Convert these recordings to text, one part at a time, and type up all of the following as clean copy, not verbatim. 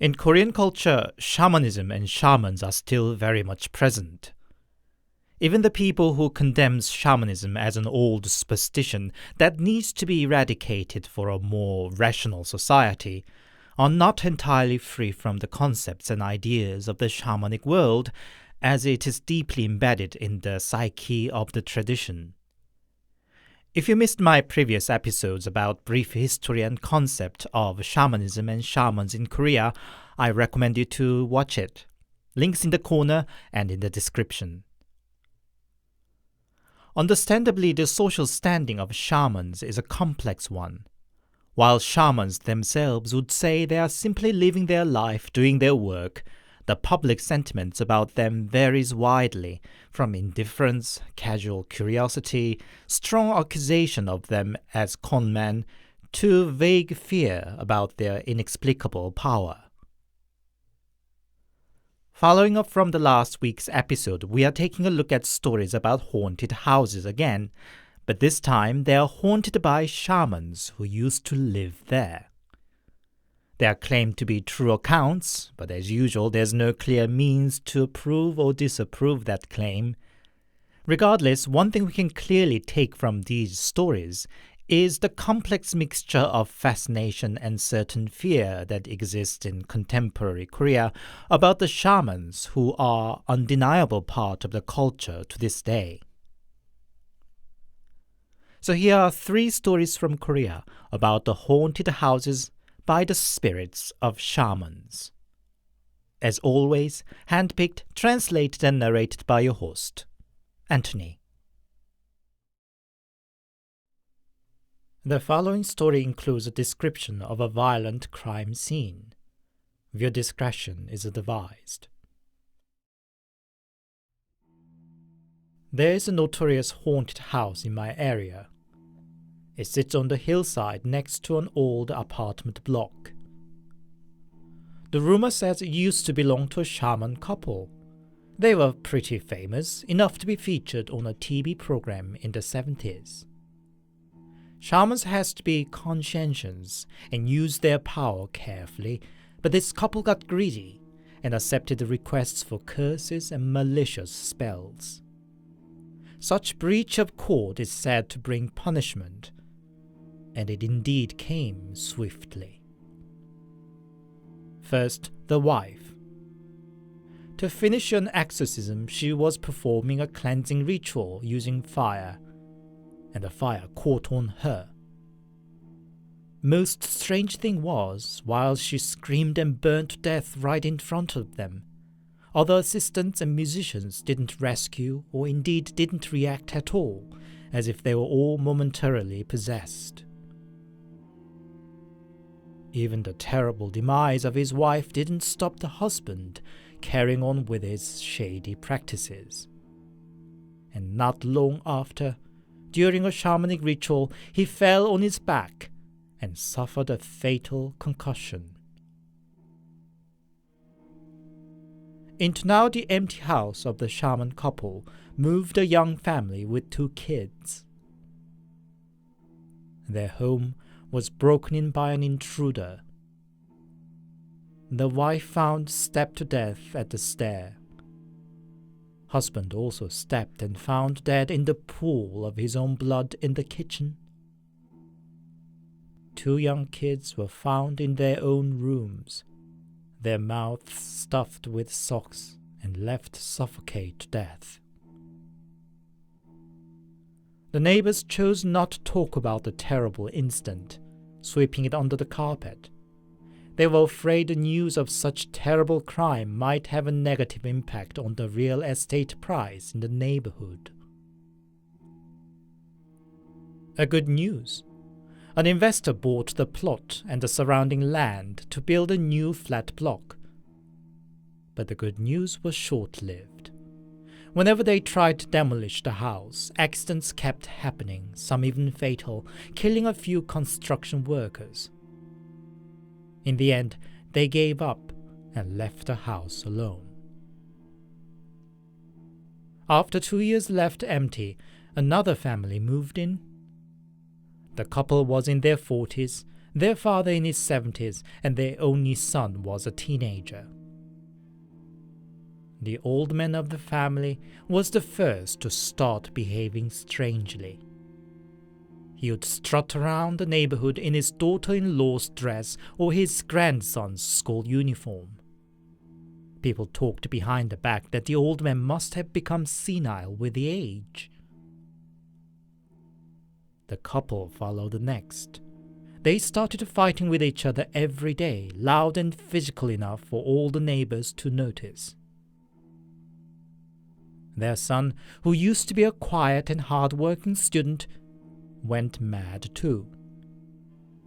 In Korean culture, shamanism and shamans are still very much present. Even the people who condemns shamanism as an old superstition that needs to be eradicated for a more rational society are not entirely free from the concepts and ideas of the shamanic world, as it is deeply embedded in the psyche of the tradition. If you missed my previous episodes about brief history and concept of shamanism and shamans in Korea, I recommend you to watch it. Links in the corner and in the description. Understandably, the social standing of shamans is a complex one. While shamans themselves would say they are simply living their life doing their work, the public sentiments about them varies widely, from indifference, casual curiosity, strong accusation of them as conmen, to vague fear about their inexplicable power. Following up from the last week's episode, we are taking a look at stories about haunted houses again, but this time they are haunted by shamans who used to live there. They are claimed to be true accounts, but as usual, there's no clear means to approve or disapprove that claim. Regardless, one thing we can clearly take from these stories is the complex mixture of fascination and certain fear that exists in contemporary Korea about the shamans who are an undeniable part of the culture to this day. So here are 3 stories from Korea about the haunted houses by the spirits of shamans. As always, handpicked, translated and narrated by your host, Anthony. The following story includes a description of a violent crime scene. Viewer discretion is advised. There is a notorious haunted house in my area. It sits on the hillside next to an old apartment block. The rumor says it used to belong to a shaman couple. They were pretty famous, enough to be featured on a TV program in the 70s. Shamans has to be conscientious and use their power carefully, but this couple got greedy and accepted the requests for curses and malicious spells. Such breach of court is said to bring punishment, and it indeed came swiftly. First, the wife. To finish an exorcism, she was performing a cleansing ritual using fire, and the fire caught on her. Most strange thing was, while she screamed and burned to death right in front of them, other assistants and musicians didn't rescue or indeed didn't react at all, as if they were all momentarily possessed. Even the terrible demise of his wife didn't stop the husband carrying on with his shady practices. And not long after, during a shamanic ritual, he fell on his back and suffered a fatal concussion. Into now the empty house of the shaman couple moved a young family with 2 kids. Their home was broken in by an intruder. The wife found stabbed to death at the stair. Husband also stabbed and found dead in the pool of his own blood in the kitchen. 2 young kids were found in their own rooms, their mouths stuffed with socks and left to suffocate to death. The neighbors chose not to talk about the terrible incident, sweeping it under the carpet. They were afraid the news of such terrible crime might have a negative impact on the real estate price in the neighborhood. A good news. An investor bought the plot and the surrounding land to build a new flat block. But the good news was short-lived. Whenever they tried to demolish the house, accidents kept happening, some even fatal, killing a few construction workers. In the end, they gave up and left the house alone. After 2 years left empty, another family moved in. The couple was in their 40s, their father in his 70s, and their only son was a teenager. The old man of the family was the first to start behaving strangely. He would strut around the neighborhood in his daughter-in-law's dress or his grandson's school uniform. People talked behind the back that the old man must have become senile with the age. The couple followed next. They started fighting with each other every day, loud and physical enough for all the neighbors to notice. Their son, who used to be a quiet and hard-working student, went mad too.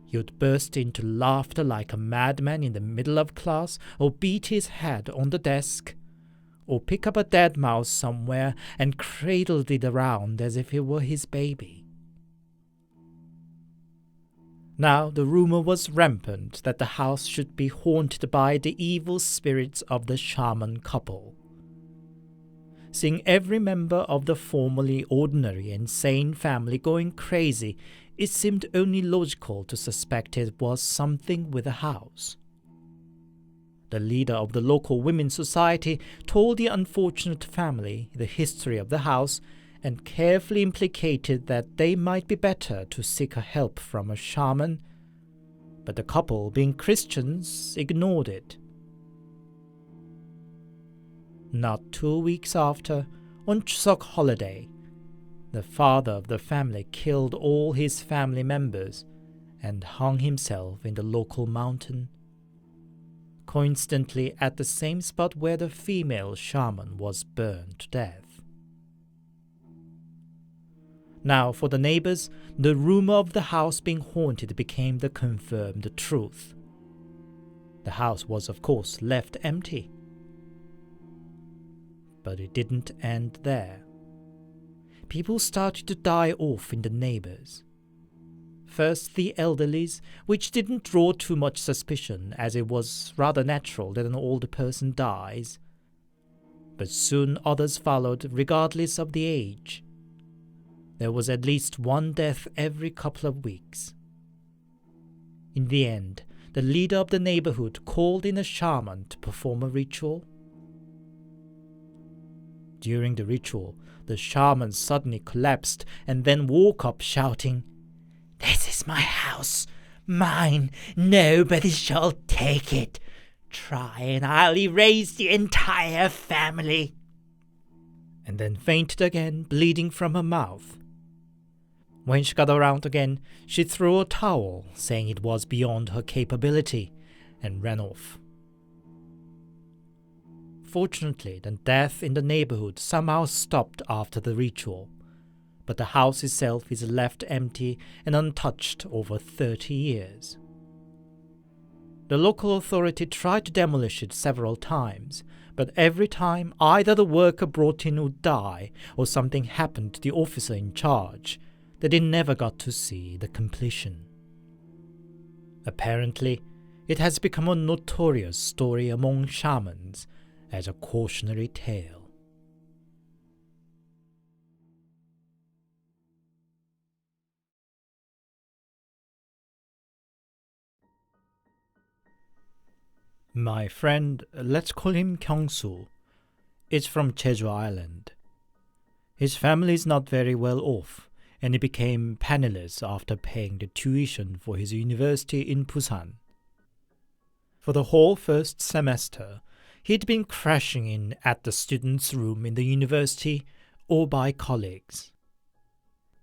He would burst into laughter like a madman in the middle of class, or beat his head on the desk, or pick up a dead mouse somewhere and cradle it around as if it were his baby. Now the rumor was rampant that the house should be haunted by the evil spirits of the shaman couple. Seeing every member of the formerly ordinary and sane family going crazy, it seemed only logical to suspect it was something with the house. The leader of the local women's society told the unfortunate family the history of the house and carefully implicated that they might be better to seek help from a shaman, but the couple, being Christians, ignored it. Not 2 weeks after, on Chuseok holiday, the father of the family killed all his family members and hung himself in the local mountain, coincidentally at the same spot where the female shaman was burned to death. Now, for the neighbors, the rumor of the house being haunted became the confirmed truth. The house was, of course, left empty. But it didn't end there. People started to die off in the neighbors. First the elderlies, which didn't draw too much suspicion as it was rather natural that an older person dies. But soon others followed regardless of the age. There was at least one death every couple of weeks. In the end, the leader of the neighborhood called in a shaman to perform a ritual. During the ritual, the shaman suddenly collapsed and then woke up shouting, "This is my house, mine, nobody shall take it. Try and I'll erase the entire family," and then fainted again, bleeding from her mouth. When she got around again, she threw a towel, saying it was beyond her capability, and ran off. Fortunately, the death in the neighborhood somehow stopped after the ritual, but the house itself is left empty and untouched over 30 years. The local authority tried to demolish it several times, but every time either the worker brought in would die or something happened to the officer in charge, that they never got to see the completion. Apparently, it has become a notorious story among shamans as a cautionary tale. My friend, let's call him Kyung-soo, is from Jeju Island. His family is not very well off, and he became penniless after paying the tuition for his university in Busan. For the whole first semester, he'd been crashing in at the students' room in the university or by colleagues.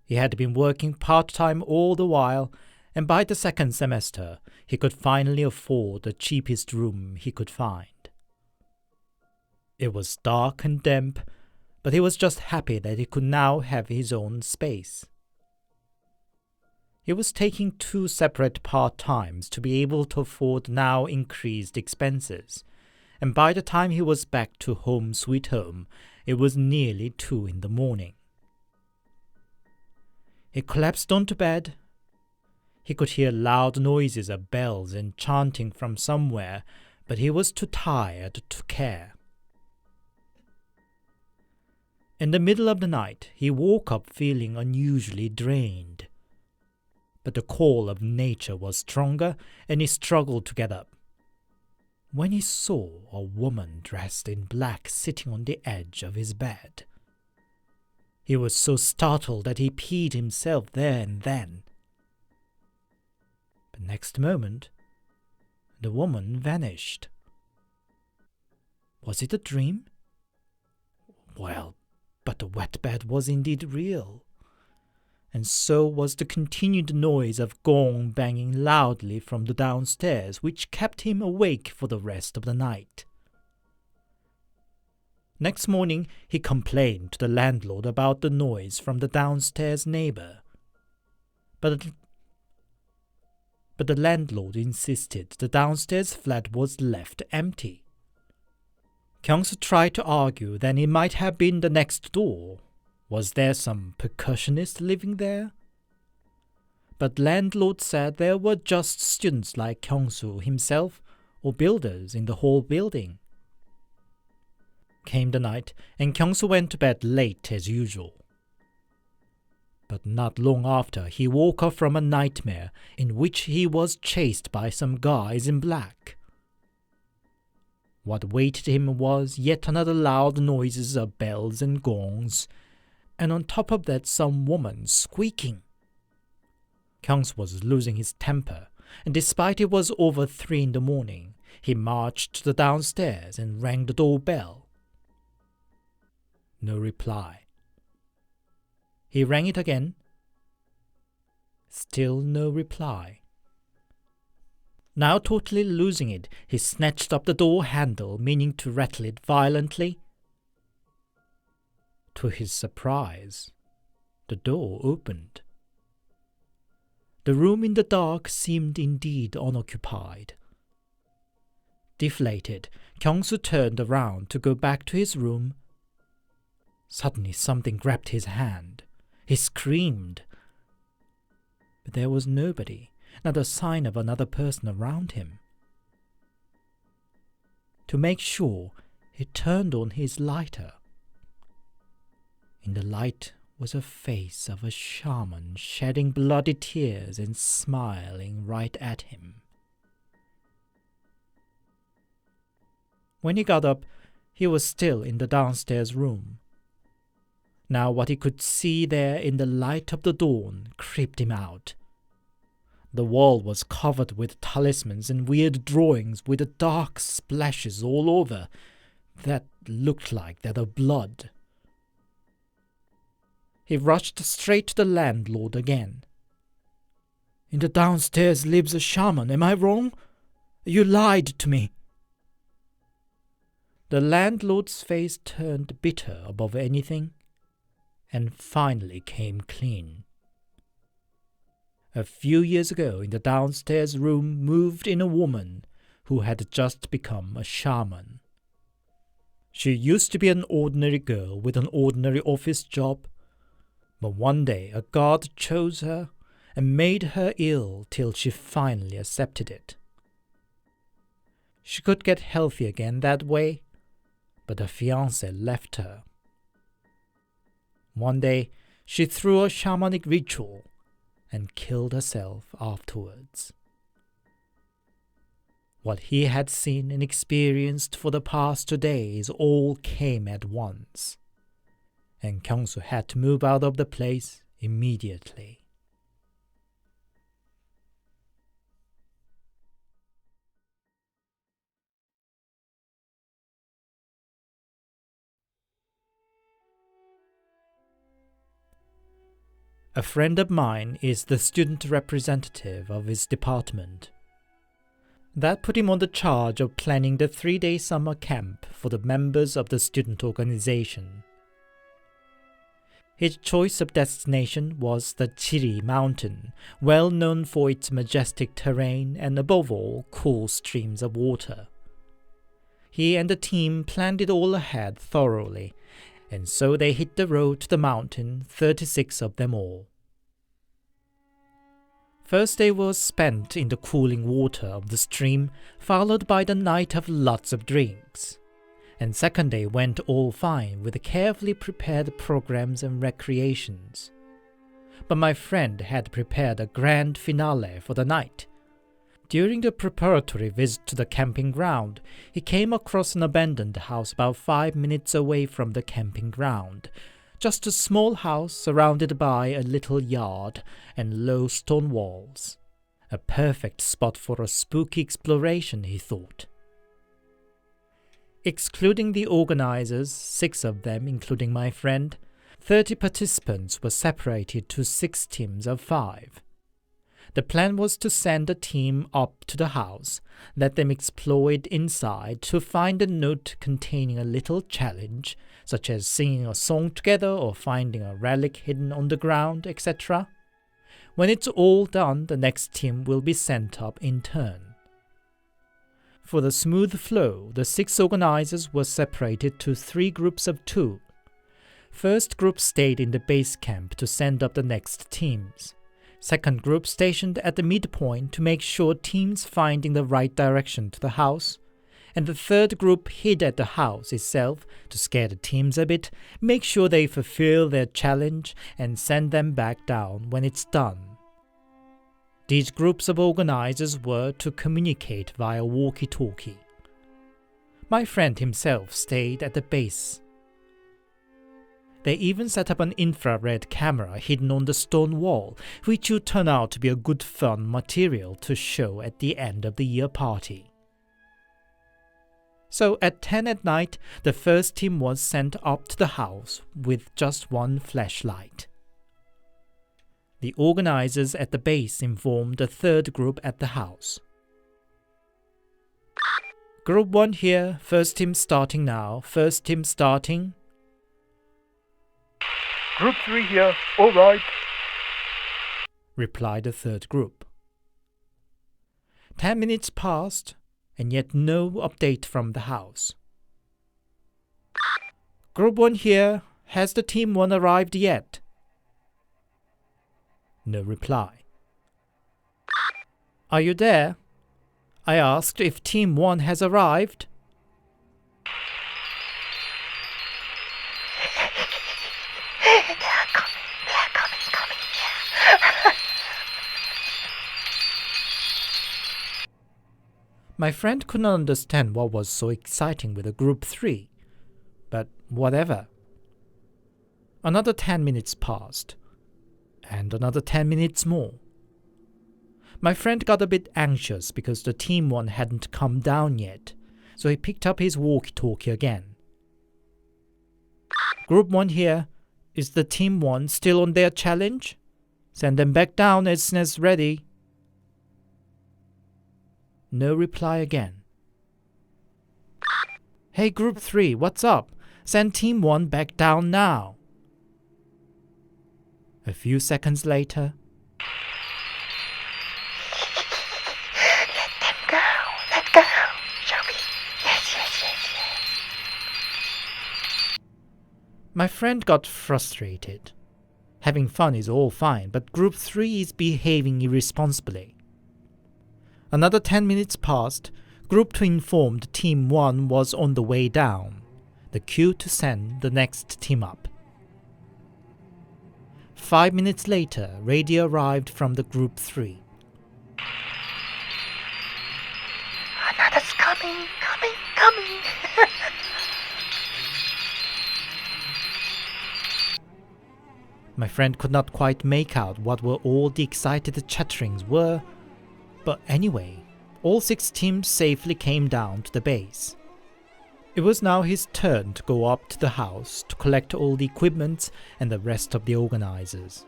He had been working part-time all the while, and by the second semester, he could finally afford the cheapest room he could find. It was dark and damp, but he was just happy that he could now have his own space. He was taking 2 separate part-times to be able to afford now increased expenses, and by the time he was back to home sweet home, it was nearly 2 in the morning. He collapsed onto bed. He could hear loud noises of bells and chanting from somewhere, but he was too tired to care. In the middle of the night, he woke up feeling unusually drained. but the call of nature was stronger, and he struggled to get up. When he saw a woman dressed in black sitting on the edge of his bed, he was so startled that he peed himself there and then. But next moment, the woman vanished. Was it a dream? Well, but the wet bed was indeed real, and so was the continued noise of gong banging loudly from the downstairs, which kept him awake for the rest of the night. Next morning he complained to the landlord about the noise from the downstairs neighbor, but the landlord insisted the downstairs flat was left empty. Kyung-soo tried to argue that it might have been the next door. Was there some percussionist living there? But landlord said there were just students like Kyung-soo himself or builders in the whole building. Came the night, and Kyung-soo went to bed late as usual. But not long after, he woke up from a nightmare in which he was chased by some guys in black. What awaited him was yet another loud noises of bells and gongs, and on top of that some woman squeaking. Kyung-soo was losing his temper, and despite it was over 3 in the morning, he marched to the downstairs and rang the doorbell. No reply. He rang it again. Still no reply. Now totally losing it, he snatched up the door handle, meaning to rattle it violently. To his surprise, the door opened. The room in the dark seemed indeed unoccupied. Deflated, Kyung-soo turned around to go back to his room. Suddenly something grabbed his hand. He screamed. But there was nobody, not a sign of another person around him. To make sure, he turned on his lighter. In the light was a face of a shaman shedding bloody tears and smiling right at him. When he got up, he was still in the downstairs room. Now what he could see there in the light of the dawn creeped him out. The wall was covered with talismans and weird drawings with dark splashes all over that looked like that of blood. He rushed straight to the landlord again. "In the downstairs lives a shaman, am I wrong? You lied to me." The landlord's face turned bitter above anything, and finally came clean. A few years ago in the downstairs room moved in a woman who had just become a shaman. She used to be an ordinary girl with an ordinary office job, but one day a god chose her and made her ill till she finally accepted it. She could get healthy again that way, but her fiancé left her. One day, she threw a shamanic ritual and killed herself afterwards. What he had seen and experienced for the past 2 days all came at once, and Kyung-soo had to move out of the place immediately. A friend of mine is the student representative of his department. That put him on the charge of planning the 3-day summer camp for the members of the student organization. His choice of destination was the Chiri mountain, well known for its majestic terrain and above all cool streams of water. He and the team planned it all ahead thoroughly, and so they hit the road to the mountain, 36 of them all. First day was spent in the cooling water of the stream, followed by the night of lots of drinks. And second day went all fine with carefully prepared programs and recreations. but my friend had prepared a grand finale for the night. During the preparatory visit to the camping ground, he came across an abandoned house about 5 minutes away from the camping ground. Just a small house surrounded by a little yard and low stone walls. A perfect spot for a spooky exploration, he thought. Excluding the organizers, 6 of them, including my friend, 30 participants were separated to 6 teams of 5. The plan was to send a team up to the house, let them explore it inside to find a note containing a little challenge, such as singing a song together or finding a relic hidden on the ground, etc. When it's all done, the next team will be sent up in turn. For the smooth flow, the 6 organizers were separated to 3 groups of 2. First group stayed in the base camp to send up the next teams. Second group stationed at the midpoint to make sure teams finding the right direction to the house. And the third group hid at the house itself to scare the teams a bit, make sure they fulfill their challenge, and send them back down when it's done. These groups of organizers were to communicate via walkie-talkie. My friend himself stayed at the base. They even set up an infrared camera hidden on the stone wall, which would turn out to be a good fun material to show at the end of the year party. So at 10 at night, the first team was sent up to the house with just one flashlight. The organizers at the base informed the third group at the house. Group 1 here, first team starting now, first team starting. Group 3 here, all right, replied the third group. 10 minutes passed, and yet no update from the house. Group 1 here, has the team 1 arrived yet? No reply. Are you there? I asked if team 1 has arrived. My friend couldn't understand what was so exciting with a group 3, but whatever. Another 10 minutes passed, and another 10 minutes more. My friend got a bit anxious because the team 1 hadn't come down yet, so he picked up his walkie-talkie again. Group 1 here, is the team 1 still on their challenge? Send them back down as soon as ready. No reply again. Hey Group 3, what's up? Send Team 1 back down now. A few seconds later. Let go, shall we? Yes. My friend got frustrated. Having fun is all fine, but Group 3 is behaving irresponsibly. Another 10 minutes passed. Group 2 informed Team 1 was on the way down. The cue to send the next team up. 5 minutes later, radio arrived from the Group 3. Another's coming. My friend could not quite make out what were all the excited chatterings were. But anyway, all 6 teams safely came down to the base. It was now his turn to go up to the house to collect all the equipment and the rest of the organizers.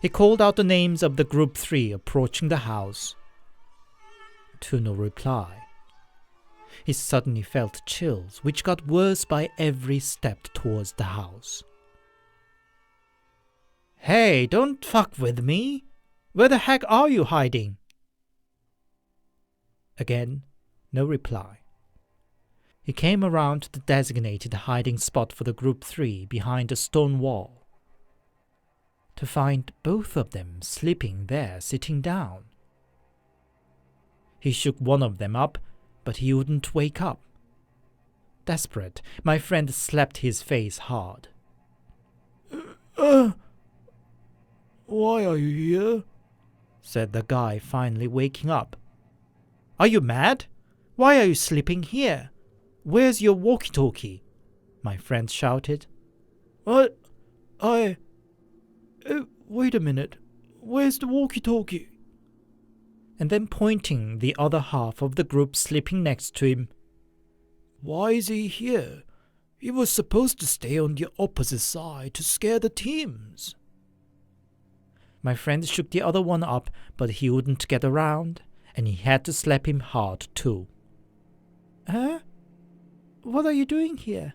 He called out the names of the Group 3 approaching the house. To no reply. He suddenly felt chills, which got worse by every step towards the house. Hey, don't fuck with me! Where the heck are you hiding? Again, no reply. He came around to the designated hiding spot for the Group 3 behind a stone wall, to find both of them sleeping there, sitting down. He shook one of them up, but he wouldn't wake up. Desperate, my friend slapped his face hard. Why are you here? Said the guy, finally waking up. Are you mad? Why are you sleeping here? Where's your walkie-talkie? My friend shouted. What? Wait a minute. Where's the walkie-talkie? And then pointing the other half of the group sleeping next to him. Why is he here? He was supposed to stay on the opposite side to scare the teams. My friend shook the other one up, but he wouldn't get around, and he had to slap him hard too. Huh? What are you doing here?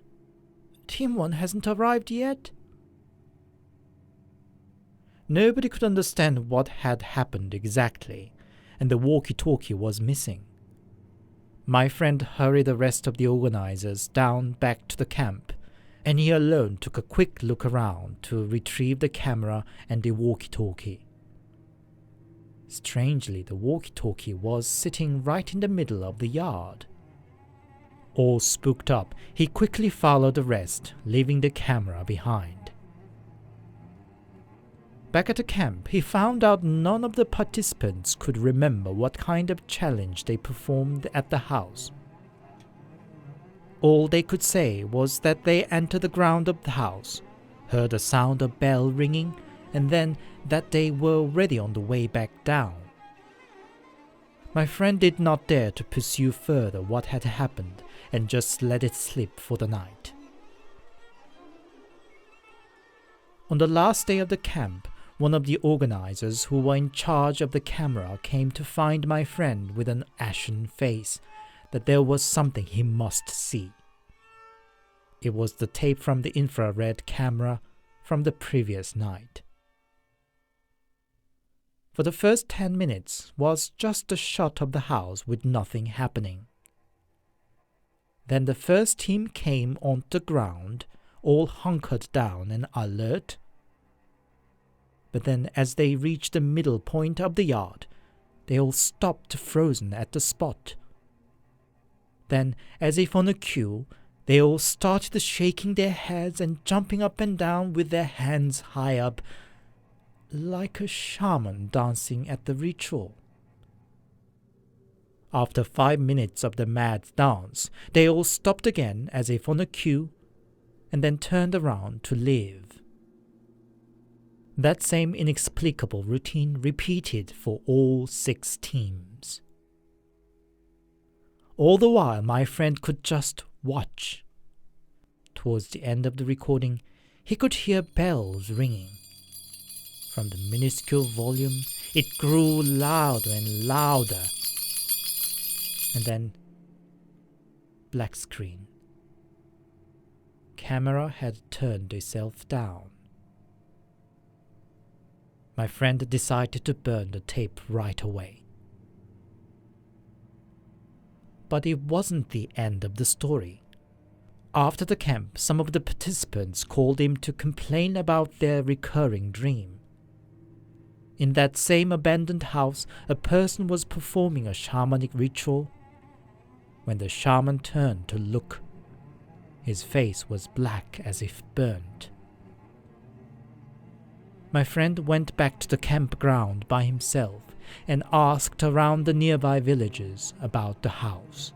Team 1 hasn't arrived yet. Nobody could understand what had happened exactly, and the walkie-talkie was missing. My friend hurried the rest of the organizers down back to the camp, and he alone took a quick look around to retrieve the camera and the walkie-talkie. Strangely, the walkie-talkie was sitting right in the middle of the yard. All spooked up, he quickly followed the rest, leaving the camera behind. Back at the camp, he found out none of the participants could remember what kind of challenge they performed at the house. All they could say was that they entered the ground of the house, heard a sound of bell ringing, and then that they were already on the way back down. My friend did not dare to pursue further what had happened and just let it slip for the night. On the last day of the camp, one of the organizers who were in charge of the camera came to find my friend with an ashen face that there was something he must see. It was the tape from the infrared camera from the previous night. For the first 10 minutes was just a shot of the house with nothing happening. Then the first team came onto the ground, all hunkered down and alert. But then as they reached the middle point of the yard, they all stopped frozen at the spot. Then, as if on a cue, they all started shaking their heads and jumping up and down with their hands high up, like a shaman dancing at the ritual. After 5 minutes of the mad dance, they all stopped again as if on a cue, and then turned around to leave. That same inexplicable routine repeated for all 6 teams. All the while, my friend could just watch. Towards the end of the recording, he could hear bells ringing. From the minuscule volume, it grew louder and louder. And then, black screen. Camera had turned itself down. My friend decided to burn the tape right away. But it wasn't the end of the story. After the camp, some of the participants called him to complain about their recurring dream. In that same abandoned house, a person was performing a shamanic ritual. When the shaman turned to look, his face was black as if burnt. My friend went back to the campground by himself and asked around the nearby villages about the house.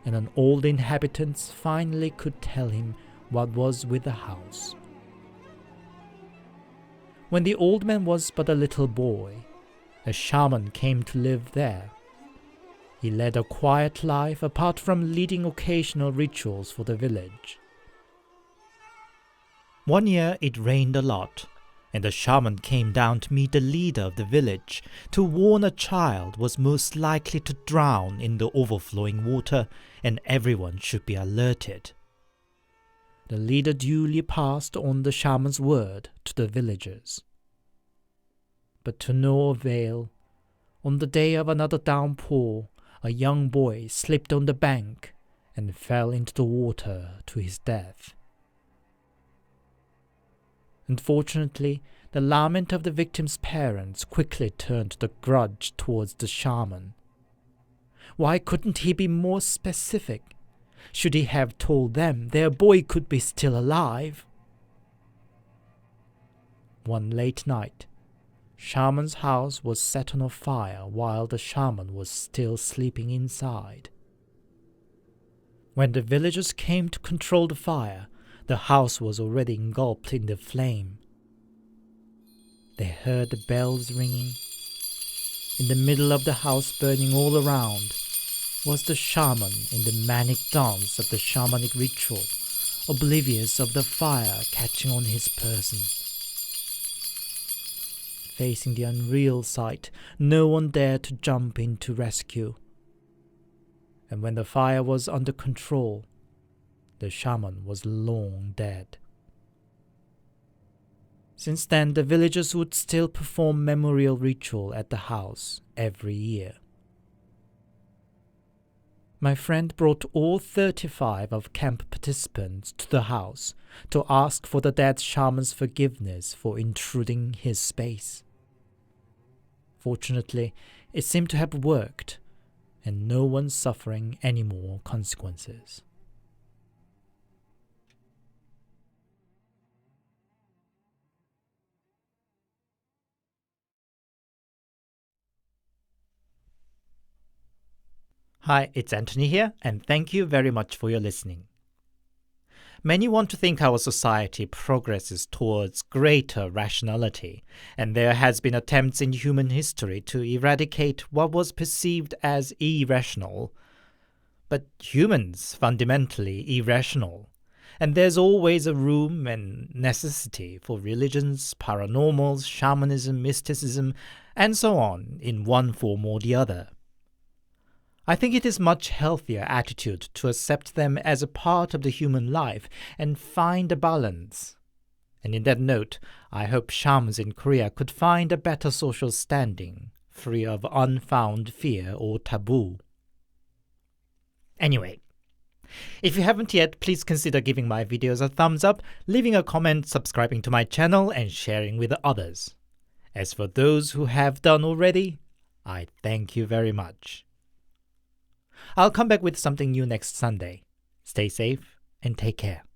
And an old inhabitant finally could tell him what was with the house. When the old man was but a little boy, a shaman came to live there. He led a quiet life apart from leading occasional rituals for the village. One year it rained a lot, and the shaman came down to meet the leader of the village to warn a child was most likely to drown in the overflowing water and everyone should be alerted. The leader duly passed on the shaman's word to the villagers. But to no avail. On the day of another downpour, a young boy slipped on the bank and fell into the water to his death. Unfortunately, the lament of the victim's parents quickly turned the grudge towards the shaman. Why couldn't he be more specific? Should he have told them their boy could be still alive? One late night, Shaman's house was set on fire while the shaman was still sleeping inside. When the villagers came to control the fire, the house was already engulfed in the flame. They heard the bells ringing. In the middle of the house, burning all around, was the shaman in the manic dance of the shamanic ritual, oblivious of the fire catching on his person. Facing the unreal sight, no one dared to jump in to rescue. And when the fire was under control, the shaman was long dead. Since then, the villagers would still perform memorial ritual at the house every year. My friend brought all 35 of camp participants to the house to ask for the dead shaman's forgiveness for intruding his space. Fortunately, it seemed to have worked, and no one suffering any more consequences. Hi, it's Anthony here, and thank you very much for your listening. Many want to think our society progresses towards greater rationality, and there has been attempts in human history to eradicate what was perceived as irrational. But humans fundamentally irrational, and there's always a room and necessity for religions, paranormals, shamanism, mysticism, and so on in one form or the other. I think it is much healthier attitude to accept them as a part of the human life and find a balance. And in that note, I hope shamans in Korea could find a better social standing, free of unfound fear or taboo. Anyway, if you haven't yet, please consider giving my videos a thumbs up, leaving a comment, subscribing to my channel, and sharing with others. As for those who have done already, I thank you very much. I'll come back with something new next Sunday. Stay safe and take care.